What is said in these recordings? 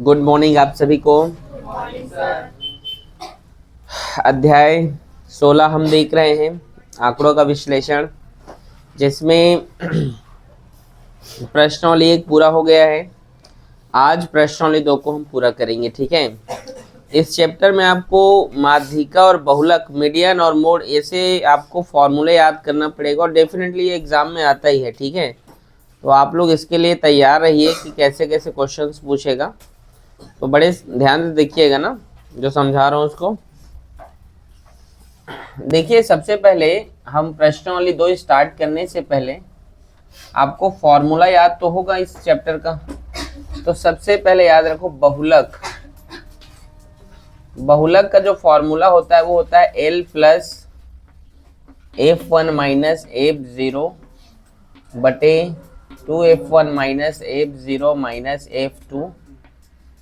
Good morning आप सभी को। अध्याय 16 हम देख रहे हैं, आंकड़ों का विश्लेषण, जिसमें प्रश्नावली 1 पूरा हो गया है। आज प्रश्नावली 2 को हम पूरा करेंगे, ठीक है। इस चैप्टर में आपको माध्यिका और बहुलक, मीडियन और मोड, ऐसे आपको फॉर्मूले याद करना पड़ेगा और डेफिनेटली ये एग्जाम में आता ही है, ठीक है। तो आप लोग इसके लिए तैयार रहिए कि कैसे कैसे क्वेश्चंस पूछेगा। तो बड़े ध्यान से देखिएगा ना जो समझा रहा हूँ उसको। देखिए, सबसे पहले हम प्रश्नावली 2 स्टार्ट करने से पहले आपको फॉर्मूला याद तो होगा इस चैप्टर का। तो सबसे पहले याद रखो बहुलक। बहुलक का जो फॉर्मूला होता है वो होता है L plus F1 minus F0 बटे 2F1 minus F0 minus F2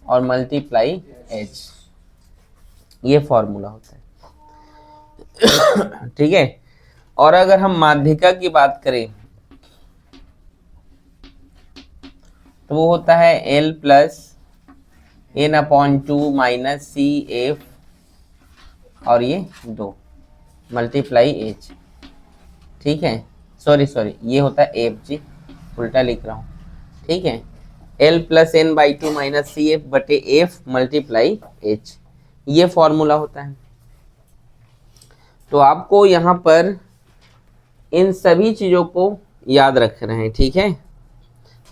और मल्टीप्लाई H। ये फॉर्मूला होता है ठीक है। और अगर हम माध्यिका की बात करें तो वो होता है L plus n/2 minus C F और ये 2 मल्टीप्लाई H, ठीक है। सॉरी ये होता है एफ, जी उल्टा लिख रहा हूँ, ठीक है। L plus n/2 minus C F बटे एफ मल्टीप्लाई H, ये फॉर्मूला होता है। तो आपको यहाँ पर इन सभी चीज़ों को याद रखना है, ठीक है।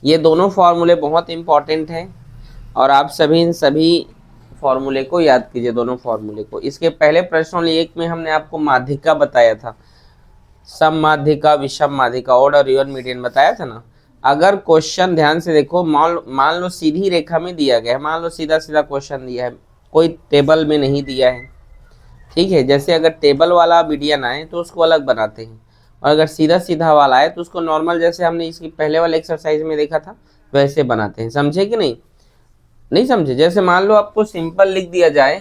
ये दोनों फॉर्मूले बहुत इंपॉर्टेंट हैं और आप सभी इन सभी फॉर्मूले को याद कीजिए, दोनों फॉर्मूले को। इसके पहले प्रश्नावली 1 में हमने आपको माध्यिका बताया था, सम माध्यिका, विषम माध्यिका, ऑड और इवन मीडियन बताया था ना। अगर क्वेश्चन ध्यान से देखो, मान लो सीधी रेखा में दिया गया है, मान लो सीधा सीधा क्वेश्चन दिया है, कोई टेबल में नहीं दिया है, ठीक है। जैसे अगर टेबल वाला मीडियन आए तो उसको अलग बनाते हैं, और अगर सीधा सीधा वाला आए तो उसको नॉर्मल, जैसे हमने इसकी पहले वाले एक्सरसाइज में देखा था वैसे बनाते हैं। समझे कि नहीं समझे? जैसे मान लो आपको सिंपल लिख दिया जाए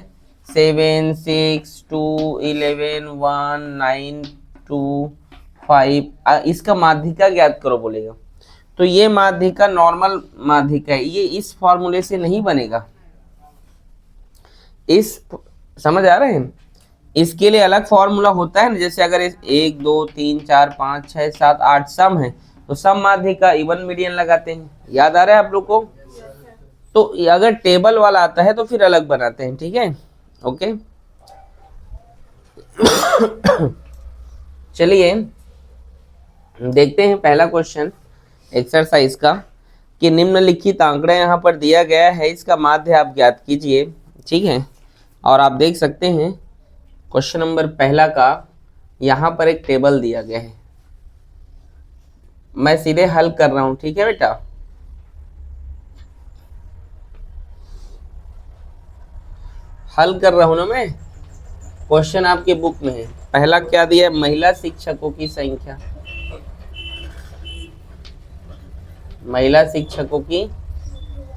7 6 2 11 1 9 2 5, इसका माध्यिका ज्ञात करो बोलेगा, तो ये माध्यिका नॉर्मल माध्यिका है, ये इस फॉर्मूले से नहीं बनेगा। इस समझ आ रहे हैं? इसके लिए अलग फॉर्मूला होता है ना। जैसे अगर 1 2 3 4 5 6 7 8 सम है तो सम माध्यिका इवन मीडियन लगाते हैं। याद आ रहा है आप लोग को? तो अगर टेबल वाला आता है तो फिर अलग बनाते हैं, ठीक है। ओके चलिए देखते हैं पहला क्वेश्चन एक्सरसाइज का, कि निम्नलिखित आंकड़ा यहाँ पर दिया गया है, इसका माध्य आप ज्ञात कीजिए, ठीक है। और आप देख सकते हैं क्वेश्चन नंबर पहला का यहाँ पर एक टेबल दिया गया है, मैं सीधे हल कर रहा हूँ, ठीक है बेटा। हल कर रहा हूँ ना मैं, क्वेश्चन आपके बुक में है। पहला क्या दिया है? महिला शिक्षकों की संख्या, महिला शिक्षकों की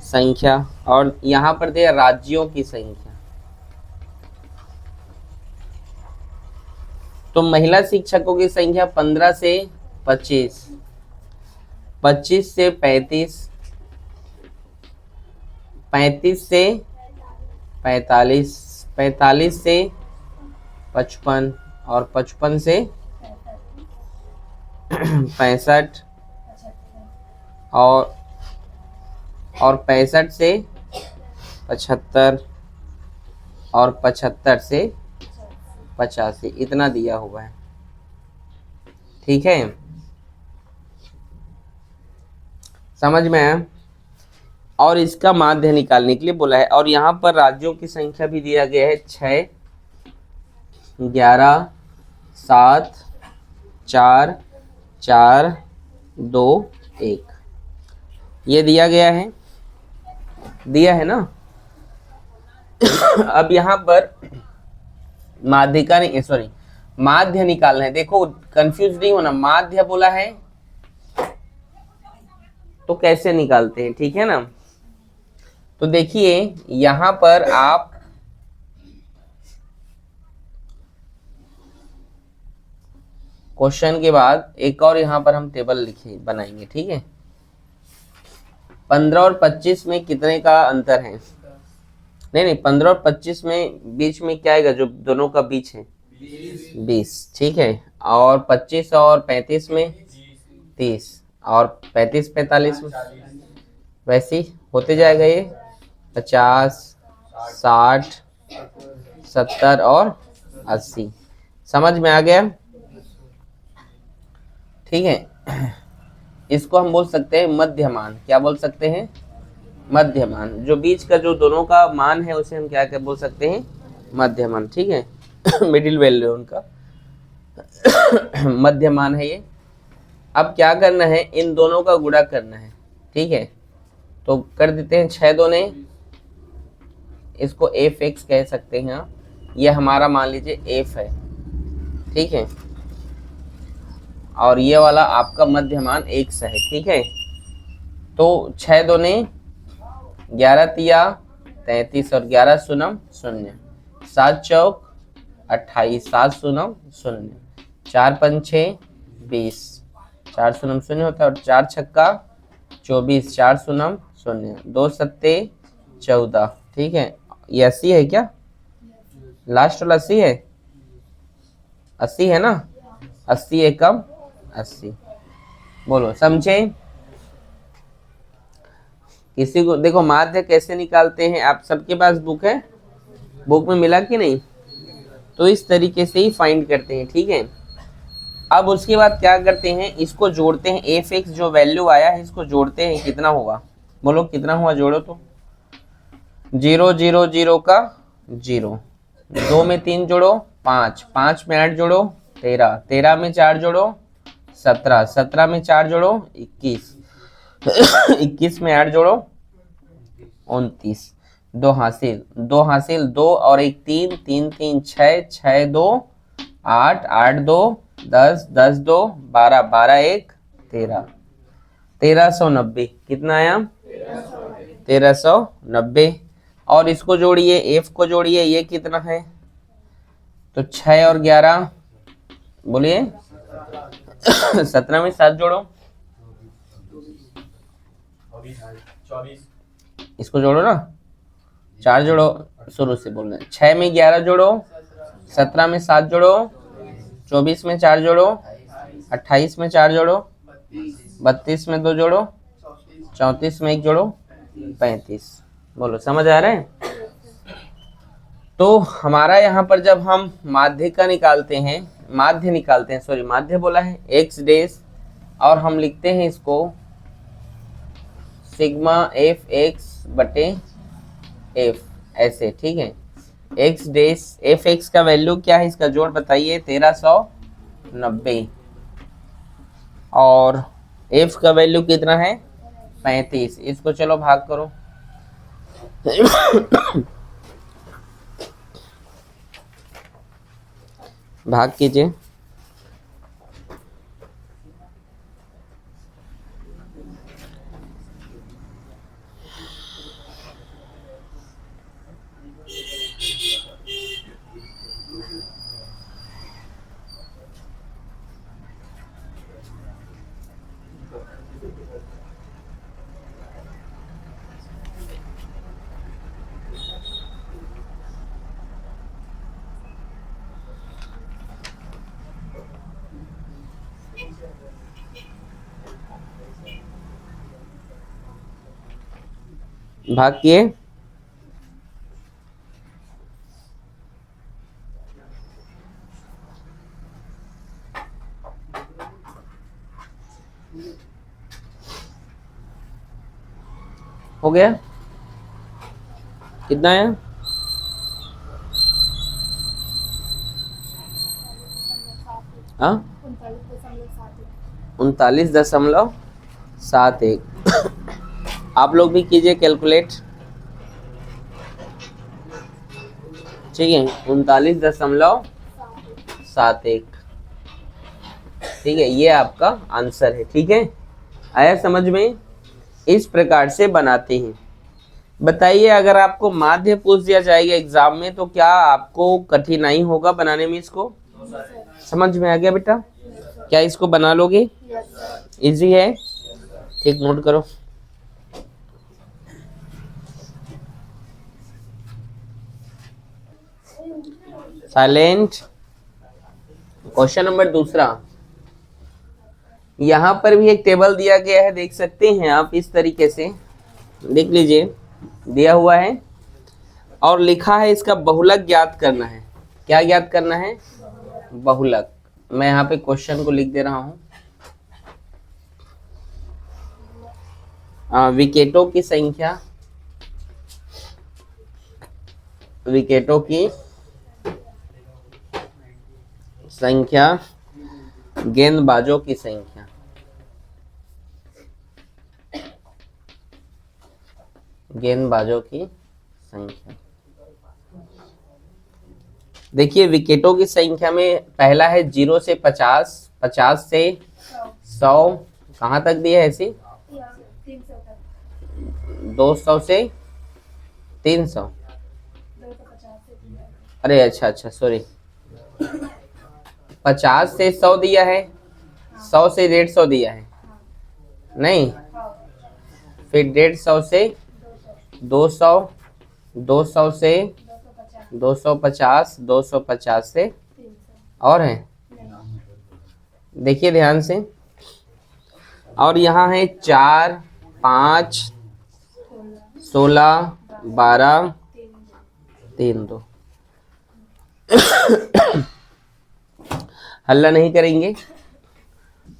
संख्या, और यहाँ पर दिया राज्यों की संख्या। तो महिला शिक्षकों की संख्या 15 से 25, 25 से 35, 35 से 45, 45 से 55 और 55 से 65 और 65 से 75 और 75 से 85, इतना दिया हुआ है, ठीक है। समझ में आया? और इसका माध्य निकालने के लिए बोला है, और यहाँ पर राज्यों की संख्या भी दिया गया है 6 11 7 4 4 2 1, ये दिया गया है, दिया है ना। अब यहाँ पर माध्यिका नहीं, सॉरी माध्य निकालना है। देखो कंफ्यूज नहीं होना, माध्य बोला है तो कैसे निकालते हैं, ठीक है ना। तो देखिए यहाँ पर आप क्वेश्चन के बाद एक और यहाँ पर हम टेबल लिखे बनाएंगे, ठीक है। 15 और 25 में कितने का अंतर है? नहीं नहीं, 15 और 25 में बीच में क्या आएगा, जो दोनों का बीच है 20, ठीक है। और 25 और 35 में 30, और 35 45 में वैसे ही होते जाएगा ये 50 60 70 और 80। समझ में आ गया? ठीक है। इसको हम बोल सकते हैं मध्यमान। क्या बोल सकते हैं? मध्यमान। जो बीच का जो दोनों का मान है उसे हम क्या क्या बोल सकते हैं? मध्यमान, ठीक है। मिडिल वैल्यू उनका मध्यमान है ये। अब क्या करना है, इन दोनों का गुणा करना है, ठीक है। तो कर देते हैं 6 दूने, इसको एफ एक्स कह सकते हैं। ये हमारा मान लीजिए एफ है, ठीक है, और ये वाला आपका मध्यमान एक्स है, ठीक है। तो 6 दूने 11 तिया 33 और 11 शून्य शून्य, 7 चौक 28, 7 शून्य शून्य, 4 पंछे 20, 4 शून्य शून्य होता है, और 4 छक्का 24, 4 शून्य शून्य, 2 सत्ते 14, ठीक है। ये 80 है क्या? लास्ट वाला 80 है, 80 है ना? 80 एकम 80। बोलो समझे? किसी को देखो माध्य कैसे निकालते हैं, आप सबके पास बुक है? बुक में मिला कि नहीं? तो इस तरीके से ही फाइंड करते हैं, ठीक है। अब उसके बाद क्या करते हैं, इसको जोड़ते हैं। एफ एक्स जो वैल्यू आया है इसको जोड़ते हैं, कितना होगा? बोलो कितना हुआ, जोड़ो तो। 0 0 0 का 0, 2 में 3 जोड़ो 5, 5 में 8 जोड़ो 13, 13 में 4 जोड़ो 17, 17 में 4 जोड़ो 21, 21 में 8 जोड़ो 29, 2 हासिल 2 हासिल, 2 और 1 3, 3 3 6, 6 2 8, 8 2 10, 10 2 12, 12 1 13, 1390। कितना आया? 1390। और इसको जोड़िए, एफ को जोड़िए, ये कितना है? तो 6 और 11, बोलिए 17 में 7 जोड़ो, 24, इसको जोड़ो ना, 4 जोड़ो, शुरू से बोलना है। 6 में 11 जोड़ो, 17 में 7 जोड़ो, 24 में 4 जोड़ो, 28 में 4 जोड़ो, 32 में 2 जोड़ो, 34 में 1 जोड़ो, 35। बोलो समझ आ रहा है? तो हमारा यहाँ पर जब हम माध्य का निकालते हैं, माध्य बोला है एक्स डेश, और हम लिखते हैं इसको सिग्मा एफ एक्स बटे एफ, ऐसे, ठीक है। एक्स डेश एफ एक्स का वैल्यू क्या है, इसका जोड़ बताइए, 1390, और एफ का वैल्यू कितना है? 35। इसको चलो भाग करो। भाग कीजिए। भाग किए। हो गया? कितना है? हाँ, 39.71। आप लोग भी कीजिए कैलकुलेट, ठीक है। 39.71, ठीक है, ये आपका आंसर है, ठीक है। आया समझ में? इस प्रकार से बनाते हैं। बताइए, अगर आपको माध्य पूछ दिया जाएगा एग्जाम में तो क्या आपको कठिनाई होगा बनाने में? इसको समझ में आ गया बेटा? क्या इसको बना लोगे? इजी है, ठीक, नोट करो। साइलेंट। क्वेश्चन नंबर दूसरा, यहां पर भी एक टेबल दिया गया है, देख सकते हैं आप इस तरीके से, देख लीजिए दिया हुआ है और लिखा है इसका बहुलक ज्ञात करना है। क्या ज्ञात करना है? बहुलक। मैं यहाँ पे क्वेश्चन को लिख दे रहा हूं, विकेटों की संख्या, विकेटों की संख्या, गेंदबाजों की संख्या, गेंदबाजों की संख्या। देखिए विकेटों की संख्या में पहला है 0 से 50, 50 से 100, कहाँ तक दिया है ऐसे? 200 से 300। अरे अच्छा सॉरी, 50 से 100 दिया है, 100 से 150 दिया है, नहीं फिर 150 से 200, 200 से 250, 250 से और है, देखिए ध्यान से, और यहाँ है 4, 5, 16, 12, 3, 2। हल्ला नहीं करेंगे,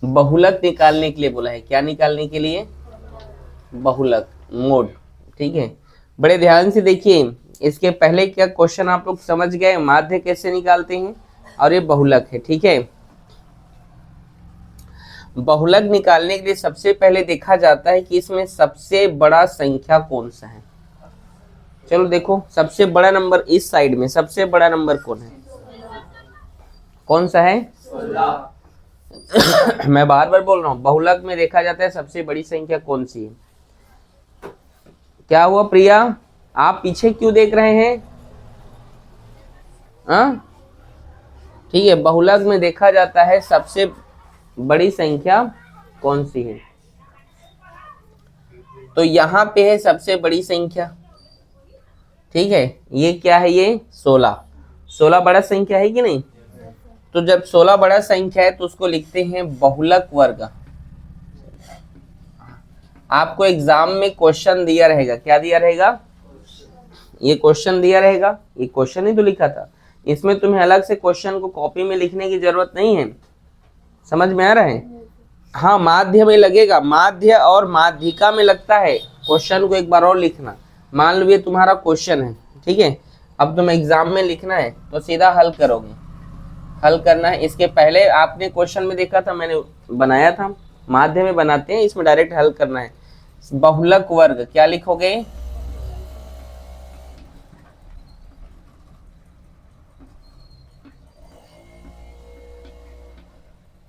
बहुलक निकालने के लिए बोला है। क्या निकालने के लिए? बहुलक, मोड। ठीक है, बड़े ध्यान से देखिए, इसके पहले क्या क्वेश्चन आप लोग समझ गए, माध्य कैसे निकालते हैं, और ये बहुलक है। ठीक है, बहुलक निकालने के लिए सबसे पहले देखा जाता है कि इसमें सबसे बड़ा संख्या कौन सा है। चलो देखो, सबसे बड़ा नंबर इस साइड में, सबसे बड़ा नंबर कौन है? कौन सा है? 16। मैं बार बार बोल रहा हूं, बहुलक में देखा जाता है सबसे बड़ी संख्या कौन सी है। क्या हुआ प्रिया, आप पीछे क्यों देख रहे हैं? ठीक है, बहुलक में देखा जाता है सबसे बड़ी संख्या कौन सी है, तो यहां पे है सबसे बड़ी संख्या। ठीक है, ये क्या है? ये 16। 16 बड़ा संख्या है कि नहीं? तो जब 16 बड़ा संख्या है तो उसको लिखते हैं बहुलक वर्ग। आपको एग्जाम में क्वेश्चन दिया रहेगा, क्या दिया रहेगा? ये क्वेश्चन दिया रहेगा, ये क्वेश्चन ही तो लिखा था, इसमें तुम्हें अलग से क्वेश्चन को कॉपी में लिखने की जरूरत नहीं है। समझ में आ रहा है? हाँ, माध्य में लगेगा, माध्य और माध्यिका में लगता है। क्वेश्चन को एक बार और लिखना, मान लो ये तुम्हारा क्वेश्चन है, ठीक है, अब तुम एग्जाम में लिखना है तो सीधा हल करोगे, हल करना है। इसके पहले आपने क्वेश्चन में देखा था, मैंने बनाया था, माध्य में बनाते हैं, इसमें डायरेक्ट हल करना है। बहुलक वर्ग क्या लिखोगे?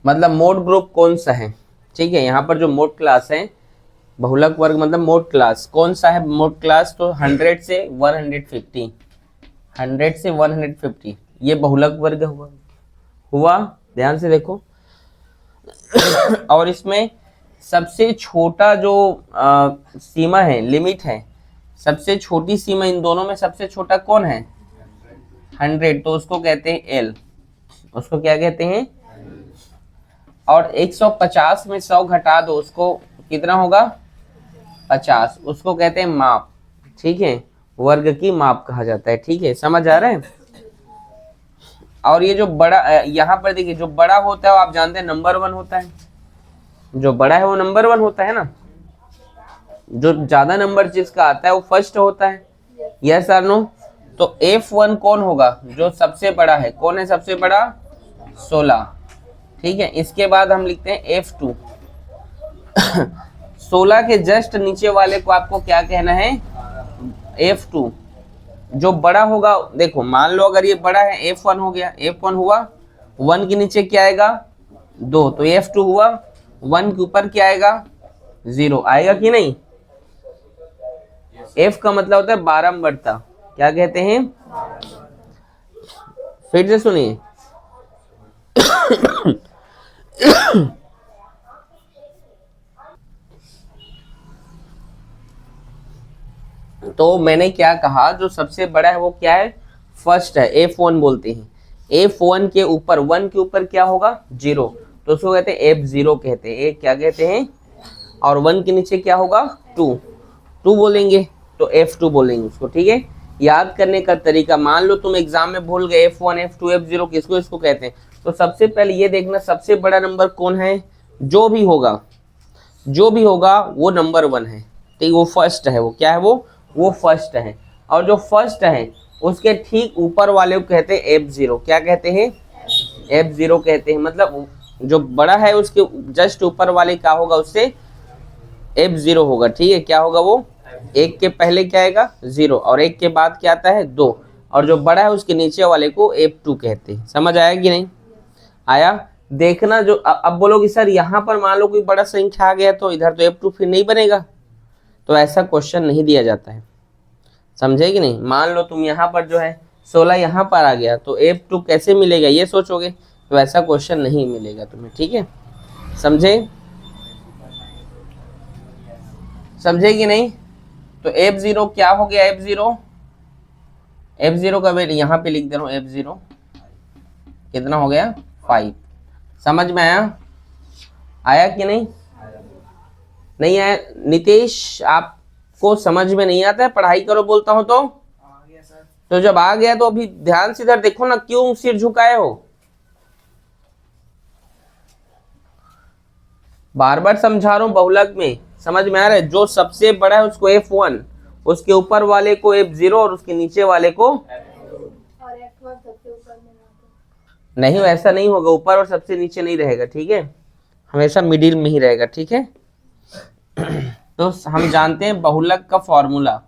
मतलब मोड ग्रुप कौन सा है। ठीक है, यहाँ पर जो मोड क्लास है, बहुलक वर्ग मतलब मोड क्लास कौन सा है? मोड क्लास तो 100 से 150, 100 से 150 ये बहुलक वर्ग हुआ। ध्यान से देखो। और इसमें सबसे छोटा जो सीमा है, लिमिट है, सबसे छोटी सीमा इन दोनों में सबसे छोटा कौन है? 100, तो उसको कहते हैं एल, उसको क्या कहते हैं? और 150 में 100 घटा दो, उसको कितना होगा? 50, उसको कहते हैं माप। ठीक है, वर्ग की माप कहा जाता है। ठीक है, समझ आ रहा है? और ये जो बड़ा, यहाँ पर देखिए, जो बड़ा होता है वो आप जानते हैं नंबर 1 होता है, जो बड़ा है वो नंबर 1 होता है ना, जो ज्यादा नंबर जिसका आता है वो फर्स्ट होता है। यस और नो? तो F1 कौन होगा? जो सबसे बड़ा है। कौन है सबसे बड़ा? 16। ठीक है, इसके बाद हम लिखते हैं F2। 16 के जस्ट नीचे वाले को आपको क्या कहना है? F2। जो बड़ा होगा, देखो मान लो अगर ये बड़ा है, F1 हो गया, F1 हुआ, 1 के नीचे क्या आएगा? 2, तो F2 हुआ, 1 के ऊपर क्या आएगा? 0 आएगा कि नहीं? F का मतलब होता है बारंबारता, क्या कहते हैं? फिर से सुनिए। तो मैंने क्या कहा, जो सबसे बड़ा है वो क्या है? फर्स्ट है, F1 बोलते हैं। F1 के ऊपर, 1 के ऊपर क्या होगा, 0, तो उसको कहते हैं F0 कहते हैं, क्या कहते हैं, और 1 के नीचे क्या होगा, 2 बोलेंगे, तो F2 बोलेंगे उसको। ठीक है, याद करने का तरीका, मान लो तुम एग्जाम में भूल गए F1 F2 F0 किसको इसको कहते हैं, तो सबसे पहले ये देखना सबसे बड़ा नंबर कौन है, जो भी होगा वो नंबर 1 है। ठीक, वो फर्स्ट है, वो क्या है, वो फर्स्ट है, और जो फर्स्ट है उसके ठीक ऊपर वाले को कहते हैं F0। क्या कहते हैं, F0 कहते हैं, मतलब जो बड़ा है उसके जस्ट ऊपर वाले क्या होगा, उससे F0 होगा। ठीक है, क्या होगा वो, एक के पहले क्या आएगा, 0, और एक के बाद क्या आता है, 2, और जो बड़ा है उसके नीचे वाले को F2 कहते हैं। समझ आया कि नहीं आया, देखना जो अब बोलोगे सर यहाँ पर मान लो कोई बड़ा संख्या आ गया तो इधर तो F2 फिर नहीं बनेगा, तो ऐसा क्वेश्चन नहीं दिया जाता है, समझे कि नहीं। मान लो तुम यहाँ पर जो है 16 यहाँ पर आ गया तो F2 कैसे मिलेगा ये सोचोगे, तो ऐसा क्वेश्चन नहीं मिलेगा तुम्हें। ठीक है, समझे कि नहीं। तो F0 क्या हो गया, F0 का वैल्यू यहाँ पे लिख दे रहा हूँ, F0 कितना हो गया, 5। समझ में आया कि नहीं आया। नितेश आपको समझ में नहीं आता है, पढ़ाई करो बोलता हूं तो जब आ गया तो अभी ध्यान से इधर देखो ना, क्यों सिर झुकाए हो, बार बार समझा रहा हूं, बहुलक में समझ में आ रहा है, जो सबसे बड़ा है उसको F1, उसके ऊपर वाले को F0 और उसके नीचे वाले को नहीं, वैसा नहीं होगा, ऊपर और सबसे नीचे नहीं रहेगा। ठीक है, हमेशा मिडिल में ही रहेगा। ठीक है, तो हम जानते हैं बहुलक का फॉर्मूला,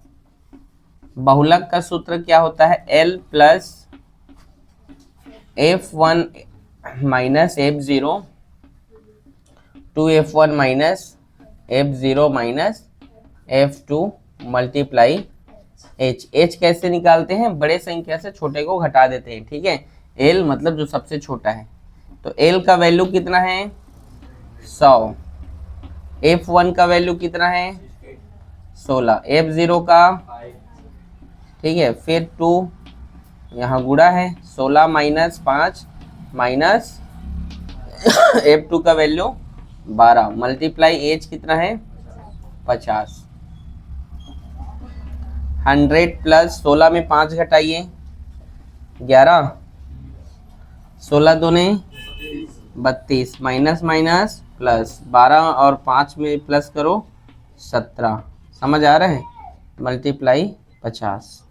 बहुलक का सूत्र क्या होता है, L plus F1 minus F0 2F1 minus F0 minus F2 multiply H कैसे निकालते हैं, बड़े संख्या से छोटे को घटा देते हैं। ठीक है, L मतलब जो सबसे छोटा है, तो L का वैल्यू कितना है, 100, F1 का वैल्यू कितना है, 16, F0 का, ठीक है, फिर 2 यहाँ गुणा है, 16 माइनस 5 माइनस F2 का वैल्यू 12 मल्टीप्लाई H कितना है, 50, 100 प्लस 16 में 5 घटाइए 11, 16 दूने 32 माइनस माइनस प्लस 12 और 5 में प्लस करो 17, समझ आ रहा है, मल्टीप्लाई 50,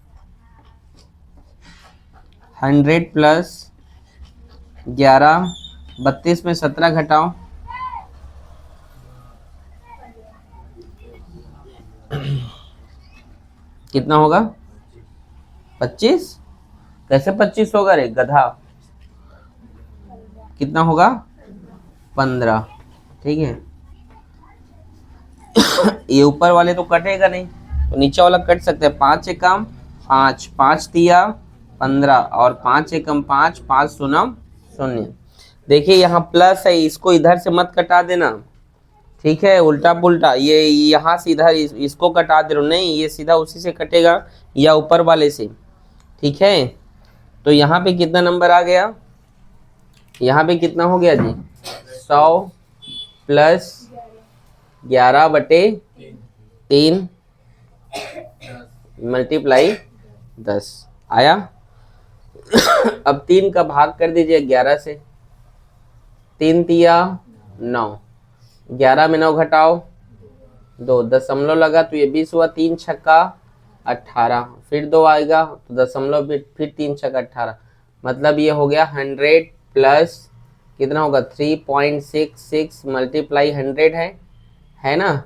100 प्लस 11, 32 में 17 घटाओ, कितना होगा, 25, कैसे 25 होगा रे गधा, कितना होगा, 15। ठीक है, ये ऊपर वाले तो कटेगा नहीं, तो नीचे वाला कट सकते हैं, 5 एकम 5, 5 दिया 15 और 5 एकम 5, 5 शून्य 0। देखिए यहाँ प्लस है, इसको इधर से मत कटा देना, ठीक है, उल्टा पुल्टा, ये यहाँ से इधर इसको कटा दे रहा, नहीं ये सीधा उसी से कटेगा या ऊपर वाले से। ठीक है, तो यहाँ पे कितना नंबर आ गया, यहाँ पे कितना हो गया जी, 100 प्लस 11 बटे 3 मल्टीप्लाई 10 आया। अब 3 का भाग कर दीजिए 11 से, 3 तिया 9, 11 में 9 घटाओ 2, दशमलव लगा तो ये 20 हुआ, 3 छक्का 18, फिर 2 आएगा तो दशमलव, फिर 3 छक्का 18, मतलब ये हो गया 100 प्लस कितना होगा 3.66 मल्टीप्लाई 100 है ना,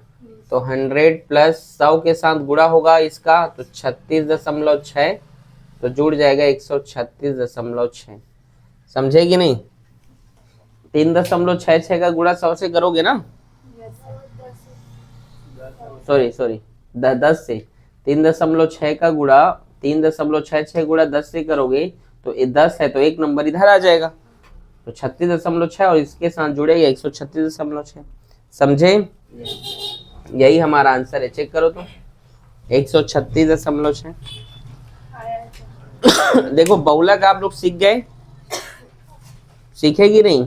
तो 100 प्लस 100 के साथ गुणा होगा इसका तो 36.6, तो जुड़ जाएगा 136.6, समझे कि नहीं। 3.66 का गुणा 100 से करोगे ना, सॉरी 10 से, 3.6 का गुणा 3.66 गुणा 10 से करोगे तो 10 है तो एक नंबर इधर आ जाएगा, तो 36.6 और इसके साथ जुड़ेगा 136.6, समझे, यही हमारा आंसर है, चेक करो तो 136.6। देखो बहुलक आप लोग सीख गए, सीखेगी नहीं?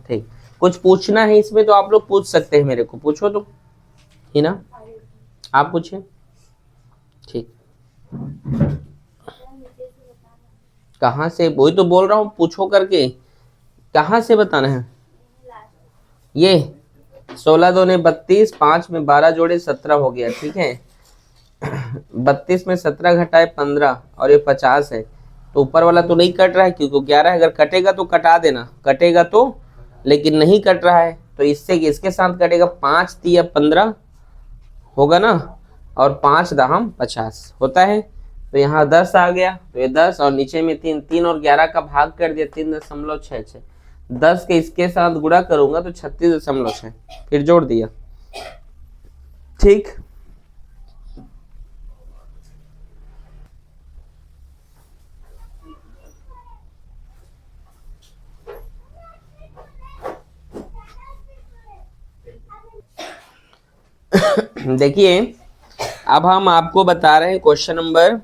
ठीक, कुछ पूछना है इसमें तो आप लोग पूछ सकते हैं, मेरे को पूछो तो, ही ना, आप पूछे। ठीक, कहाँ से, वही तो बोल रहा हूँ पूछो करके, कहाँ से बताना है? ये 16 दूने 32, 5 में 12 जोड़े 17 हो गया, ठीक है। 32 में 17 घटाए 15 और ये 50 है, तो ऊपर वाला तो नहीं कट रहा है क्योंकि 11 है, अगर कटेगा तो कटा देना, कटेगा तो, लेकिन नहीं कट रहा है तो इससे इसके साथ कटेगा, 5 तिया 15 होगा ना, और 5 दहम 50 होता है, तो यहाँ 10 आ गया, तो ये 10 और नीचे में 3, 3 और 11 का भाग कर दिया 3.66, 10 के इसके साथ गुणा करूंगा तो 36.6, फिर जोड़ दिया, ठीक। देखिए अब हम आपको बता रहे हैं क्वेश्चन नंबर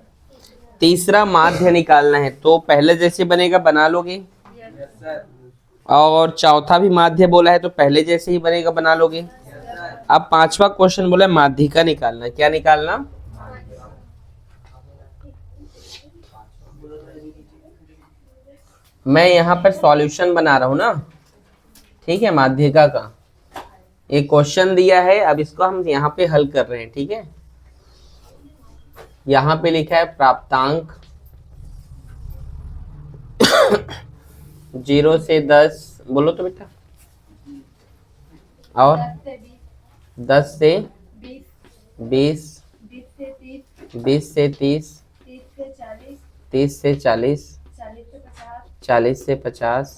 तीसरा माध्य निकालना है, तो पहले जैसे बनेगा बना लोगे, और चौथा भी माध्य बोला है तो पहले जैसे ही बनेगा बना लोगे। अब पांचवा क्वेश्चन बोला है माध्यिका निकालना, क्या निकालना? मैं यहाँ पर सॉल्यूशन बना रहा हूँ ना, ठीक है, माध्यिका का एक क्वेश्चन दिया है, अब इसको हम यहाँ पे हल कर रहे हैं, ठीक है। यहाँ पे लिखा है प्राप्तांक 0 से 10, बोलो तो बेटा, और 10 से 20, 20 से 30, 30 से 40, 40 से 50,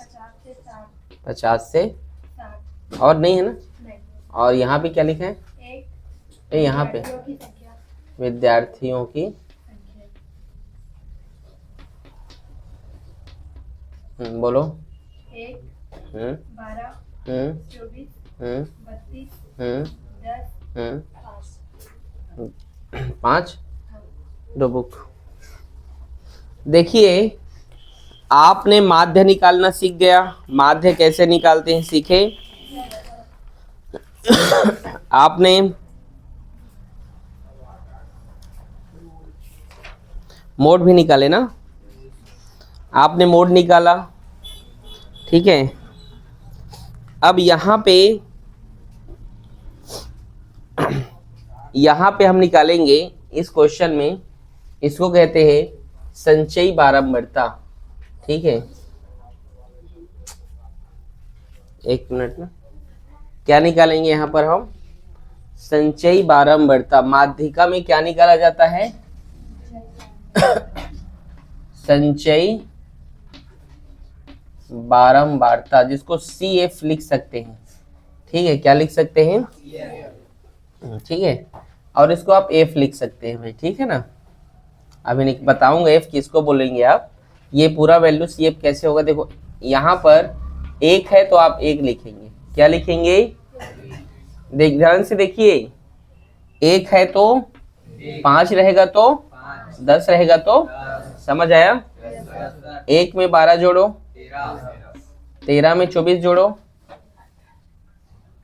50 से, और नहीं है ना, और यहाँ पे क्या लिखा है? यहाँ पे विद्यार्थियों की बोलो 1, 12, 24, 32, 10, 5 दो बुक। देखिए आपने माध्य निकालना सीख गया, माध्य कैसे निकालते हैं सीखे आपने। मोड भी निकाले ना, आपने मोड निकाला, ठीक है। अब यहाँ पे हम निकालेंगे इस क्वेश्चन में, इसको कहते हैं संचयी बारंबारता, ठीक है। एक मिनट ना, क्या निकालेंगे यहाँ पर हम? संचयी बारंबारता। माध्यिका में क्या निकाला जाता है? संचयी बारंबारता, जिसको CF लिख सकते हैं, ठीक है। क्या लिख सकते हैं? ठीक है, और इसको आप F लिख सकते हैं भाई, ठीक है ना। अभी बताऊंगा F किसको बोलेंगे आप। ये पूरा वैल्यू CF कैसे होगा, देखो यहाँ पर 1 है तो आप 1 लिखेंगे, क्या लिखेंगे? देख ध्यान से देखिए, 1 है तो 5 रहेगा तो 10 रहेगा तो, समझ आया? 1 में 12 जोड़ो, 13 में 24 जोड़ो,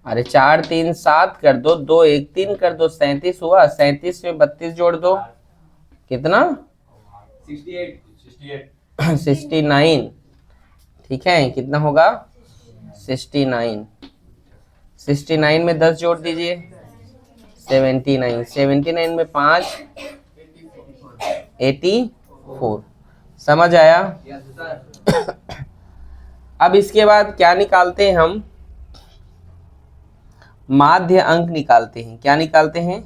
अरे 4 3 7 कर दो, 2 1 3 कर दो, 37 हुआ। 37 में 32 जोड़ दो, कितना? 69, ठीक है, कितना होगा? 69। 69 में 10 जोड़ दीजिए, 79। 79 में 5, 84। समझ आया? अब इसके बाद क्या निकालते हैं हम? माध्य अंक निकालते हैं। क्या निकालते हैं?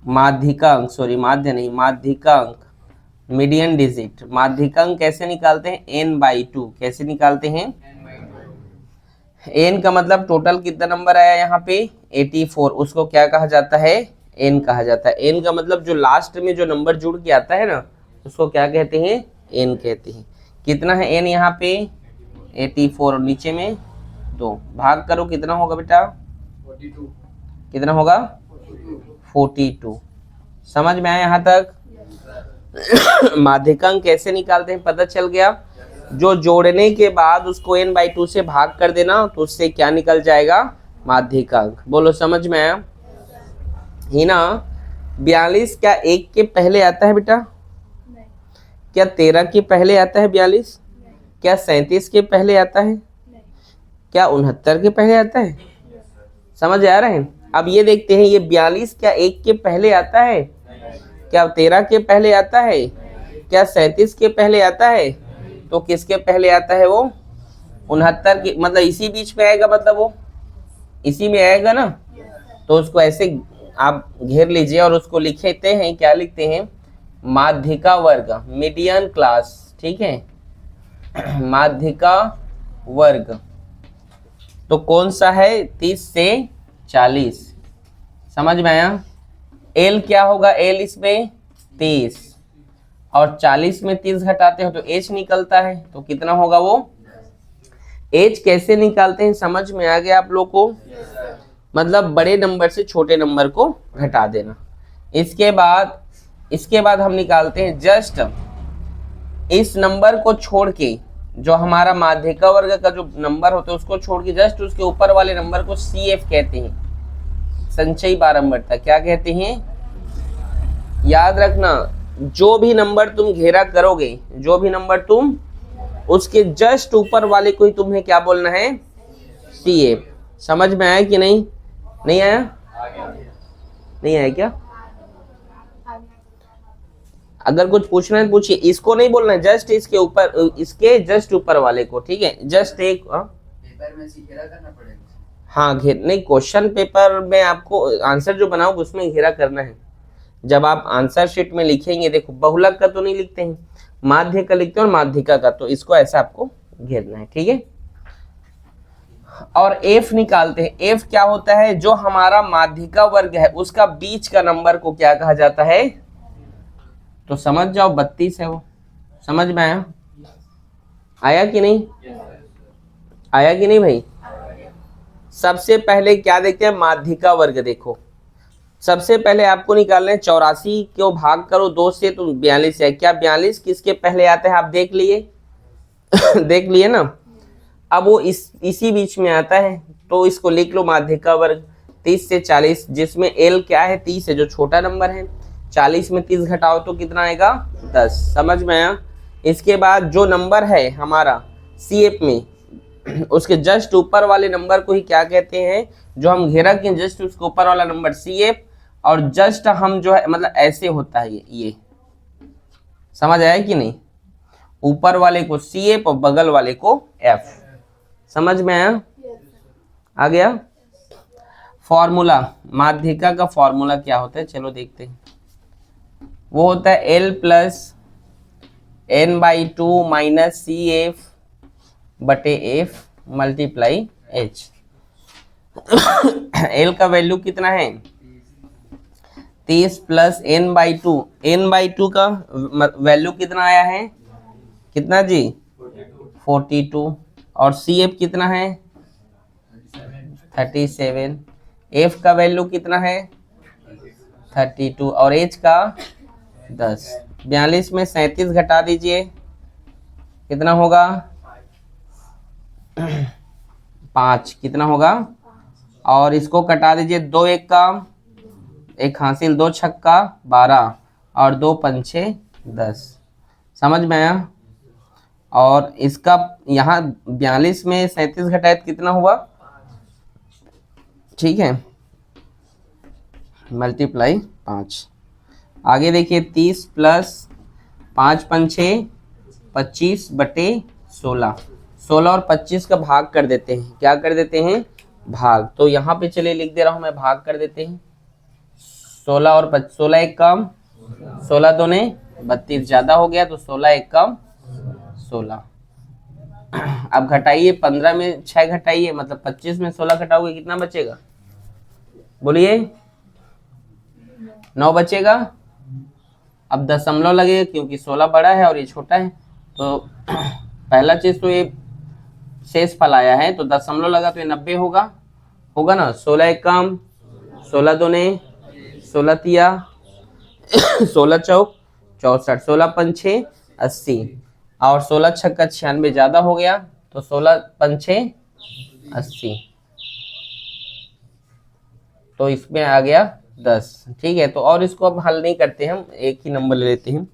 माध्यिका अंक, सॉरी माध्य नहीं, माध्यिका अंक, मीडियन डिजिट। माध्यिका अंक कैसे निकालते हैं? n/2। कैसे निकालते हैं? n का मतलब टोटल कितना नंबर आया यहाँ पे? 84। उसको क्या कहा जाता है? n कहा जाता है। n का मतलब जो लास्ट में जो नंबर जुड़ के आता है ना, उसको क्या कहते हैं? n कहते हैं। कितना है n यहाँ पे? 84, और नीचे में 2, भाग करो, कितना होगा बेटा? 42। कितना होगा? 42। समझ में आया यहाँ तक? माध्यिकांक कैसे निकालते हैं पता चल गया। जो जोड़ने के बाद उसको n/2 से भाग कर देना तो उससे क्या निकल जाएगा, माध्यिकांक। बोलो समझ में आया ही ना। 42 क्या 1 के पहले आता है बेटा? नहीं। क्या 13 के पहले आता है 42? क्या 37 के पहले आता है? नहीं। क्या 69 के पहले आता है? समझ आ रहा है। अब ये देखते हैं ये 42 क्या 1 के पहले आता है? क्या 13 के पहले आता है? क्या 37 के पहले आता है? तो किसके पहले आता है वो? 69 के, मतलब इसी बीच में आएगा, मतलब वो इसी में आएगा ना। तो उसको ऐसे आप घेर लीजिए और उसको लिखते हैं, क्या लिखते हैं, माध्यिका वर्ग, मीडियन क्लास। ठीक है, माध्यिका वर्ग तो कौन सा है? 30 से 40। समझ में आया। एल क्या होगा? एल इसमें 30 और 40 में 30 घटाते हो तो एच निकलता है, तो कितना होगा वो? एच कैसे निकालते हैं समझ में आ गया आप लोग को? मतलब बड़े नंबर से छोटे नंबर को घटा देना। इसके बाद हम निकालते हैं जस्ट इस नंबर को छोड़ के, जो हमारा माध्यिका वर्ग का जो नंबर होता है उसको छोड़ के जस्ट उसके ऊपर वाले नंबर को CF कहते हैं, संचयी बारंबारता। क्या कहते हैं? याद रखना, जो भी नंबर तुम घेरा करोगे, जो भी नंबर तुम, उसके जस्ट ऊपर वाले को ही तुम्हें क्या बोलना है? CF। समझ में आया कि नहीं? नहीं आया? नहीं आया क्या? अगर कुछ पूछना है पूछिए। इसको नहीं बोलना है, जस्ट इसके ऊपर, इसके जस्ट ऊपर वाले को। ठीक है, जस्ट एक पेपर में घेरा करना पड़ेगा। हाँ, घेर नहीं, क्वेश्चन पेपर में आपको आंसर जो बनाओ उसमें घेरा करना है। जब आप आंसर शीट में लिखेंगे, देखो बहुलक का तो नहीं लिखते हैं, माध्य का लिखते हैं और माध्यिका का, तो इसको ऐसा आपको घेरना है। ठीक है, और एफ निकालते हैं। एफ क्या होता है? जो हमारा माध्यिका वर्ग है उसका बीच का नंबर को क्या कहा जाता है? तो समझ जाओ 32 है वो। समझ में आया? आया कि नहीं? आया कि नहीं भाई? सबसे पहले क्या देखते हैं? माध्यिका वर्ग। देखो सबसे पहले आपको निकालना है 84 को भाग करो 2 से तो 42 है। क्या 42 किसके पहले आता है? आप देख लिए देख लिए ना। अब वो इसी बीच में आता है, तो इसको लिख लो माध्यिका वर्ग 30 से 40, जिसमें एल क्या है? 30 है, जो छोटा नंबर है। 40 में 30 घटाओ तो कितना आएगा? 10। समझ में आया? इसके बाद जो नंबर है हमारा CF में, उसके जस्ट ऊपर वाले नंबर को ही क्या कहते हैं? जो हम घेरा के जस्ट उसके ऊपर वाला नंबर CF, और जस्ट हम जो है मतलब ऐसे होता है ये। समझ आया कि नहीं? ऊपर वाले को CF और बगल वाले को F। समझ में आया? आ गया? फॉर्मूला, माध्यिका का फॉर्मूला क्या होता है चलो देखते हैं। वो होता है L plus n/2 minus CF बटे F मल्टीप्लाई H। L का वैल्यू कितना है? 30 प्लस n/2। n/2 का वैल्यू कितना आया है? कितना जी? 42। और CF कितना है? 37। F का वैल्यू कितना है? 32। और H का 10। 42 में 37 घटा दीजिए, कितना होगा? 5। कितना होगा? और इसको कटा दीजिए, 2 1 का 1 हासिल, 2 छक्का 12 और 2 पंचे 10। समझ में आया? और इसका यहाँ 42 में 37 घटाए तो कितना हुआ? ठीक है, मल्टीप्लाई 5। आगे देखिए 30 प्लस 5 पंचे 25 बटे 16। 16 और 25 का भाग कर देते हैं। क्या कर देते हैं? भाग। तो यहाँ पे चलिए लिख दे रहा हूँ मैं, भाग कर देते हैं। 16 और 16 एक कम, 16 दूने 32, ज़्यादा हो गया तो 16 एक कम 16। अब घटाइए, 15 में 6 घटाइए, मतलब 25 में 16 घटाओगे कितना बचेगा? बोलिए। 9 बचेगा। अब दशमलव लगेगा क्योंकि 16 बड़ा है और ये छोटा है, तो पहला चीज तो ये शेष फल आया है, तो दशमलव लगा तो ये 90 होगा। होगा ना? 16 एक कम, 16 दूने 16 तिया 16 चौक 64, 16 पंचे 80 और 16 छक्का 96 ज्यादा हो गया, तो 16 पंचे 80, तो इसमें आ गया 10। ठीक है, तो और इसको अब हल नहीं करते हम, एक ही नंबर ले लेते हैं।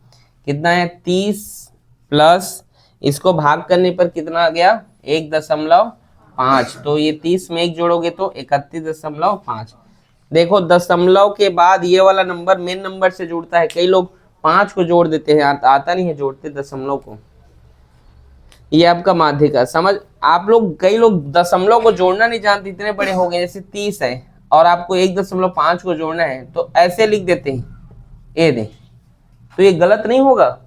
कितना है 30 प्लस इसको भाग करने पर कितना आ गया 1.5, तो ये 30 में एक जोड़ोगे तो 31.5। देखो दशमलव के बाद ये वाला नंबर मेन नंबर से जुड़ता है, कई लोग 5 को जोड़ देते हैं, आता नहीं है जोड़ते दशमलव को। ये आपका माध्यिक है, समझ आप लोग, कई लोग दशमलव को जोड़ना नहीं जानते, इतने बड़े हो गए, जैसे 30 है और आपको 1.5 को जोड़ना है तो ऐसे लिख देते हैं ए दे, तो ये गलत नहीं होगा,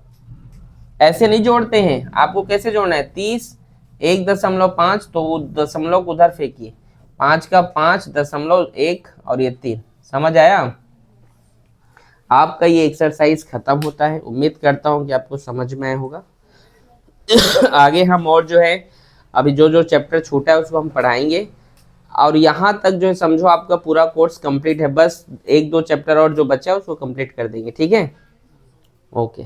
ऐसे नहीं जोड़ते हैं। आपको कैसे जोड़ना है 30 1.5, तो वो दशमलव को उधर फेंकिए, 5 का 5.1 और ये 3। समझ आया? आपका ये एक्सरसाइज खत्म होता है, उम्मीद करता हूँ कि आपको समझ में आया होगा। आगे हम और जो है अभी जो जो चैप्टर छूटा है उसको हम पढ़ाएंगे, और यहाँ तक जो है समझो आपका पूरा कोर्स कंप्लीट है, बस 1-2 चैप्टर और जो बचा है उसको कंप्लीट कर देंगे। ठीक है, ओके।